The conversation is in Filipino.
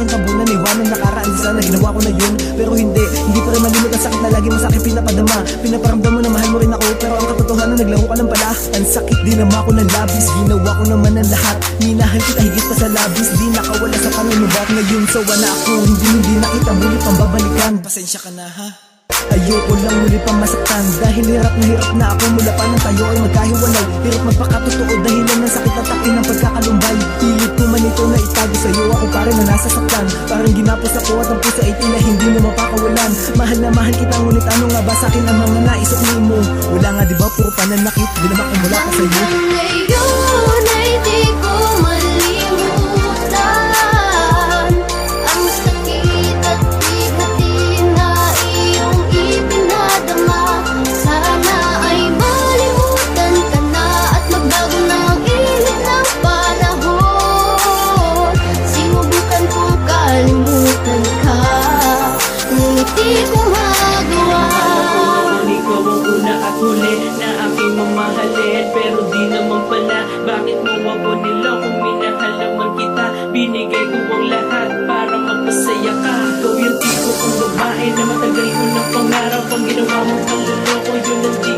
aking tabunan. Iwanan nakaraan, di sana ginawa ko na yun. Pero hindi pa rin malimit ang sakit na lagi mo sa'kin pinapadama. Pinaparamdam mo na mahal mo rin ako, pero ang katotohanan naglaro ka lang pala. Ang sakit, di naman ako ng labis, ginawa ko naman ang lahat. Minahal kita higit pa sa labis, di nakawala sa panunubat. Ngayon sawa na ako, hindi na kita muli pang babalikan. Pasensya ka na ha, ayoko lang muli pang masaktan. Dahil hirap na ako mula pa nang tayo ay magkahiwalay. Hirap magpakatotoo dahilan ng sakit at takin ng pagkakalumbay. Pilit ko man ito na itago sa'yo, ako pa rin na nasasaktan. Parang ginapos ako at ang puso ay tila hindi mo mapakawalan. Mahal na mahal kita, ngunit ano nga ba sa'kin ang mga naisukli mo? Wala nga diba puro pananakit, di naman kumula ka sa'yo. Ngayon ay di ko malimutan ang sakit at bigatin na iyong ipinadama. Sana ay malimutan ka na at magbago na ang init ng panahon. Sinubukan kong kalimutan ka, ngunit di ko magawa. Ikaw ang una at huli na aking mamahalin, pero di naman pala. Bakit mo ako niloko? Minahal naman kita, binigay ko ang lahat para magpasaya ka. Ikaw yung tipo kong babae na matagal ko ng pangarap. Ang ginawa mo pang luloko, yun ang di